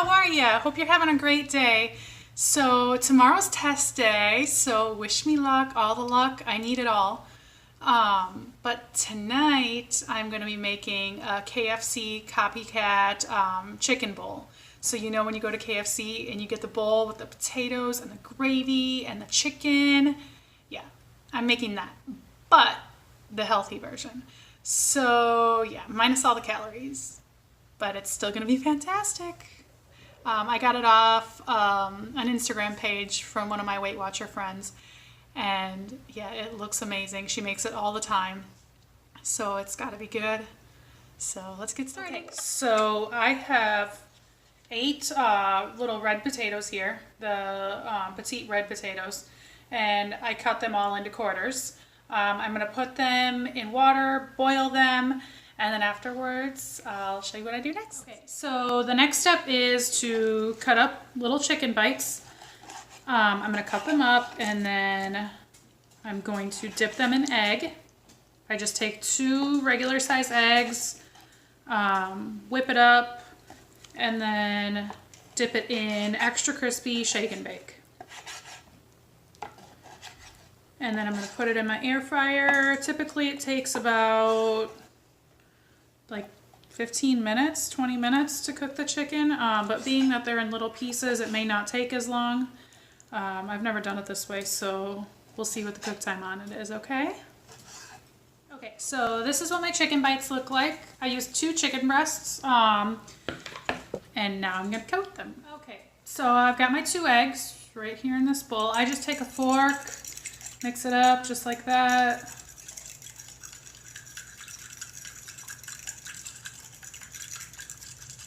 how are you? Hope you're having a great day. So tomorrow's test day, so wish me luck, all the luck. I need it all. But tonight I'm going to be making a KFC copycat chicken bowl. So you know when you go to KFC and you get the bowl with the potatoes and the gravy and the chicken? Yeah, I'm making that, but the healthy version. So yeah, minus all the calories, but it's still going to be fantastic. I got it off an Instagram page from one of my Weight Watcher friends, and yeah, it looks amazing. She makes it all the time, so it's got to be good. So let's get started. Okay, so I have 8 little red potatoes here, the petite red potatoes, and I cut them all into quarters. I'm going to put them in water, boil them, and then afterwards, I'll show you what I do next. Okay, so the next step is to cut up little chicken bites. I'm going to cut them up, and then I'm going to dip them in egg. I just take 2 regular size eggs, whip it up, and then dip it in extra crispy shake and bake. And then I'm going to put it in my air fryer. Typically it takes about like 15 minutes, 20 minutes to cook the chicken, but being that they're in little pieces, it may not take as long. I've never done it this way, so we'll see what the cook time on it is, okay? Okay, so this is what my chicken bites look like. I used 2 chicken breasts, and now I'm gonna coat them. Okay, so I've got my 2 eggs right here in this bowl. I just take a fork, mix it up just like that.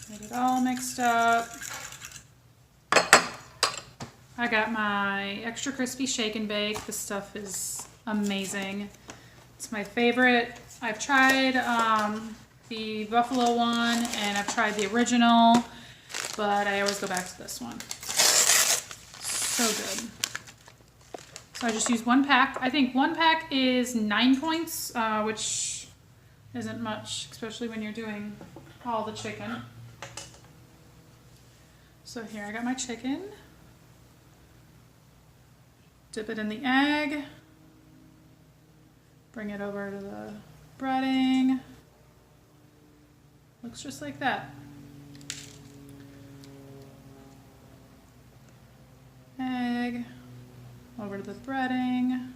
Get it all mixed up. I got my extra crispy shake and bake. This stuff is amazing. It's my favorite. I've tried the buffalo one and I've tried the original, but I always go back to this one. So good. So I just use 1 pack. I think 1 pack is 9 points, which isn't much, especially when you're doing all the chicken. So here I got my chicken. Dip it in the egg. Bring it over to the breading. Looks just like that. Egg. Over to the breading.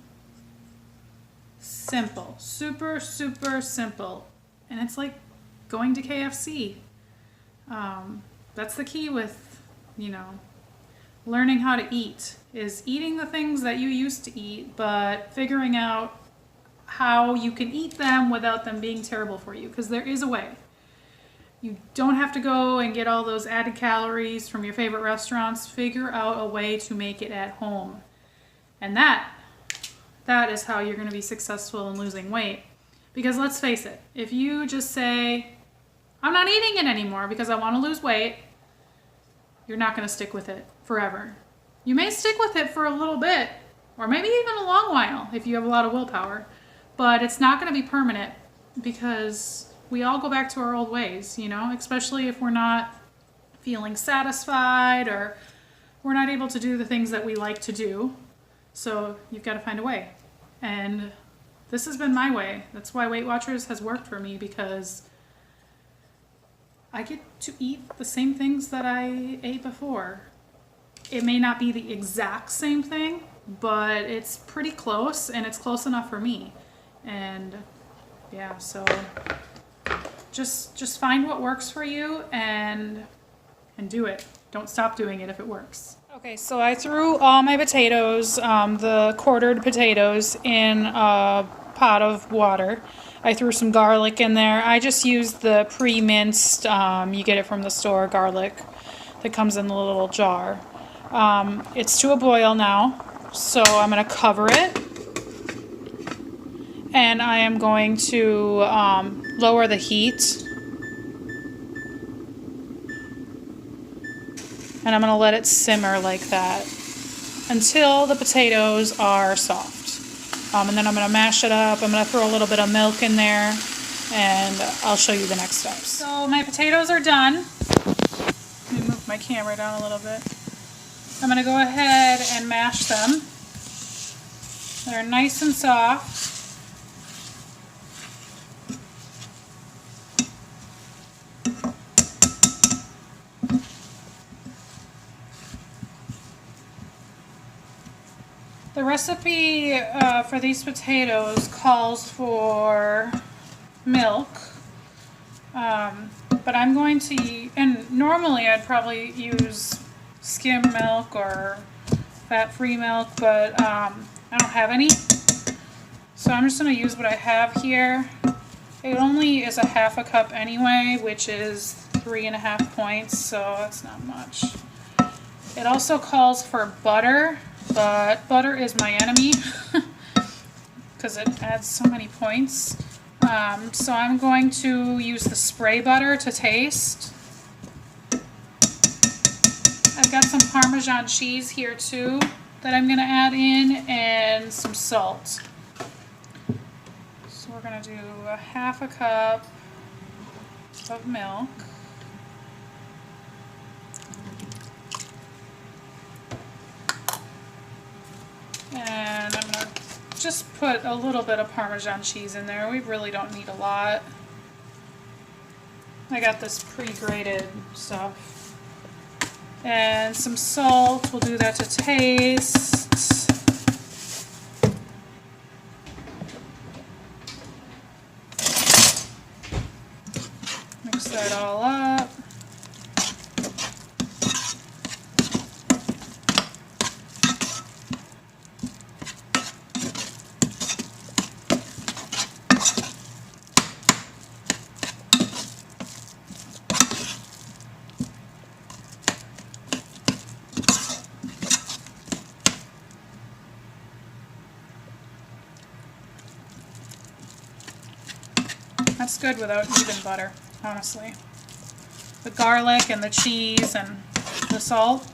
Simple. Super, super simple. And it's like going to KFC. That's the key with, you know, learning how to eat, is eating the things that you used to eat, but figuring out how you can eat them without them being terrible for you, because there is a way. You don't have to go and get all those added calories from your favorite restaurants. Figure out a way to make it at home. And that is how you're going to be successful in losing weight. Because let's face it, if you just say, I'm not eating it anymore because I want to lose weight, you're not going to stick with it forever. You may stick with it for a little bit, or maybe even a long while if you have a lot of willpower, but it's not going to be permanent, because we all go back to our old ways, you know, especially if we're not feeling satisfied or we're not able to do the things that we like to do. So you've got to find a way. And this has been my way. That's why Weight Watchers has worked for me, because I get to eat the same things that I ate before. It may not be the exact same thing, but it's pretty close, and it's close enough for me. And yeah, so just find what works for you and do it. Don't stop doing it if it works. Okay, so I threw all my potatoes, the quartered potatoes, in a pot of water. I threw some garlic in there. I just used the pre-minced, you get it from the store, garlic that comes in the little jar. It's to a boil now, so I'm going to cover it. And I am going to lower the heat. And I'm going to let it simmer like that until the potatoes are soft. And then I'm going to mash it up. I'm going to throw a little bit of milk in there, and I'll show you the next steps. So my potatoes are done. Let me move my camera down a little bit. I'm going to go ahead and mash them. They're nice and soft. The recipe for these potatoes calls for milk, but I'm going to, and normally I'd probably use skim milk or fat-free milk, but I don't have any, so I'm just going to use what I have here. It only is a half a cup anyway, which is 3.5 points, so that's not much. It also calls for butter, but butter is my enemy because it adds so many points. So I'm going to use the spray butter to taste. I've got some Parmesan cheese here too that I'm going to add in, and some salt. So we're going to do a half a cup of milk. And I'm going to just put a little bit of Parmesan cheese in there. We really don't need a lot. I got this pre-grated stuff. And some salt, we'll do that to taste. Mix that all up. That's good without even butter, honestly. The garlic and the cheese and the salt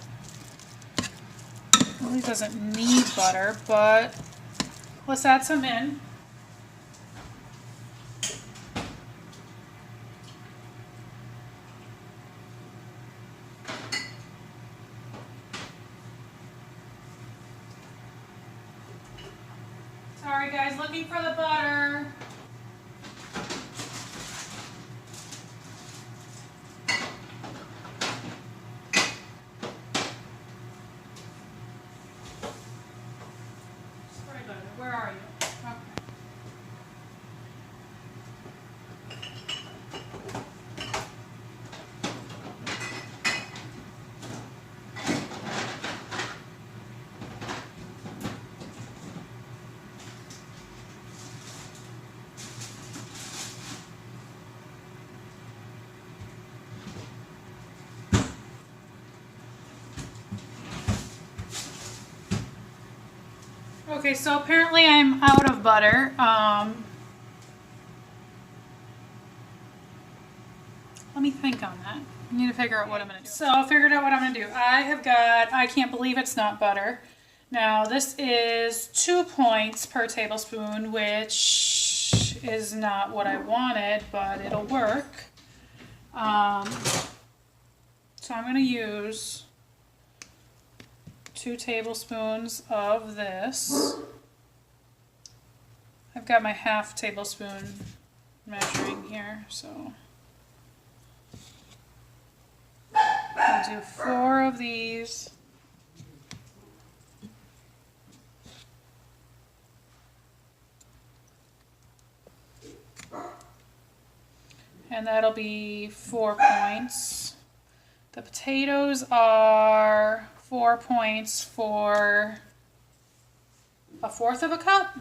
really doesn't need butter, but let's add some in. Sorry guys, looking for the butter. Where are you? Okay, so apparently I'm out of butter. Let me think on that. I need to figure out what I'm going to do. So I figured out what I'm going to do. I have got, I can't believe it's not butter. Now this is 2 points per tablespoon, which is not what I wanted, but it'll work. So I'm going to use 2 tablespoons of this. I've got my half tablespoon measuring here, so I'll do 4 of these. And that'll be 4 points. The potatoes are 4 points for 1/4 of a cup.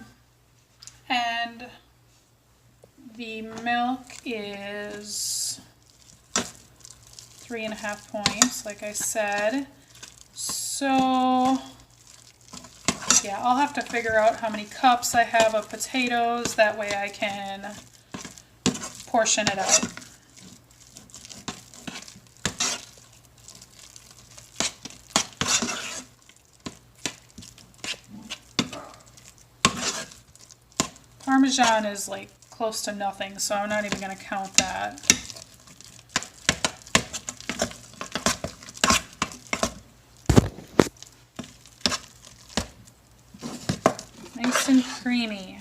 And the milk is 3.5 points, like I said. So, yeah, I'll have to figure out how many cups I have of potatoes. That way I can portion it out. Parmesan is like close to nothing, so I'm not even going to count that. Nice and creamy.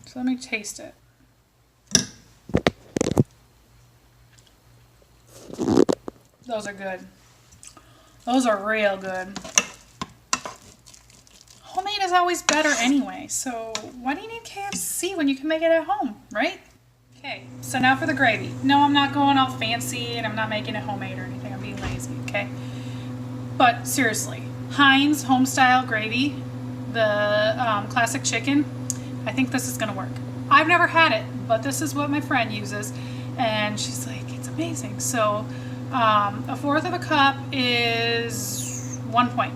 So let me taste it. Those are good. Those are real good. Homemade is always better anyway, so why do you need KFC when you can make it at home, right? Okay, so now for the gravy. No, I'm not going all fancy and I'm not making it homemade or anything. I'm being lazy, okay? But seriously, Heinz Homestyle Gravy, the classic chicken, I think this is gonna work. I've never had it, but this is what my friend uses, and she's like, it's amazing. So a fourth of a cup is 1 point.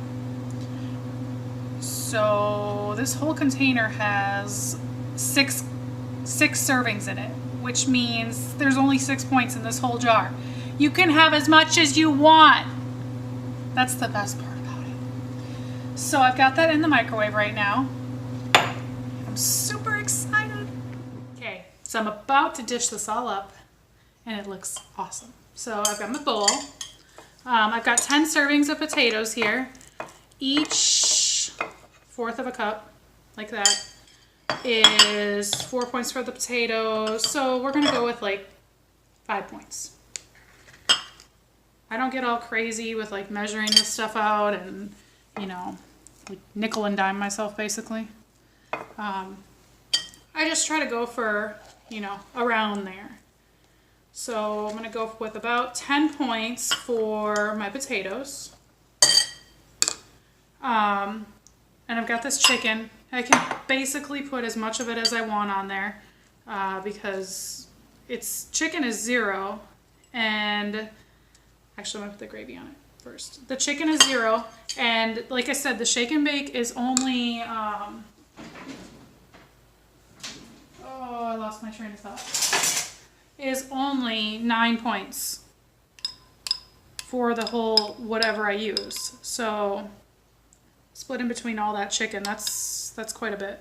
So this whole container has six servings in it, which means there's only 6 points in this whole jar. You can have as much as you want. That's the best part about it. So I've got that in the microwave right now. I'm super excited. Okay, so I'm about to dish this all up and it looks awesome. So I've got my bowl. I've got 10 servings of potatoes here. Each fourth of a cup, like that, is 4 points for the potatoes. So we're gonna go with like 5 points. I don't get all crazy with like measuring this stuff out and, you know, like nickel and dime myself basically. I just try to go for, you know, around there. So I'm gonna go with about 10 points for my potatoes. And I've got this chicken. I can basically put as much of it as I want on there because chicken is 0, and actually I'm gonna put the gravy on it first. The chicken is 0, and like I said, the shake and bake is only, oh, I lost my train of thought, is only 9 points for the whole whatever I use. So split in between all that chicken, that's quite a bit.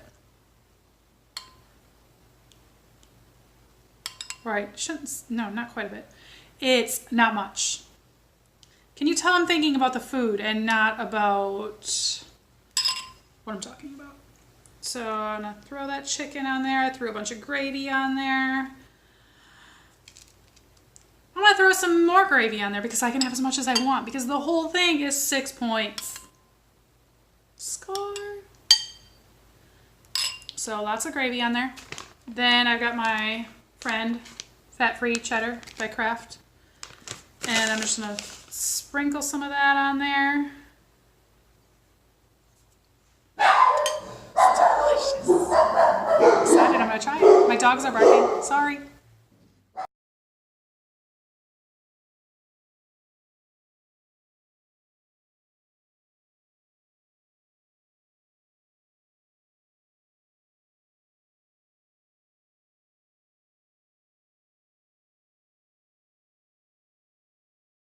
Right, no, not quite a bit. It's not much. Can you tell I'm thinking about the food and not about what I'm talking about? So I'm gonna throw that chicken on there. I threw a bunch of gravy on there. I'm gonna throw some more gravy on there because I can have as much as I want because the whole thing is 6 points. Score. So lots of gravy on there. Then I've got my friend fat-free cheddar by Kraft. And I'm just gonna sprinkle some of that on there. It's delicious. I'm excited, I'm gonna try it. My dogs are barking, sorry.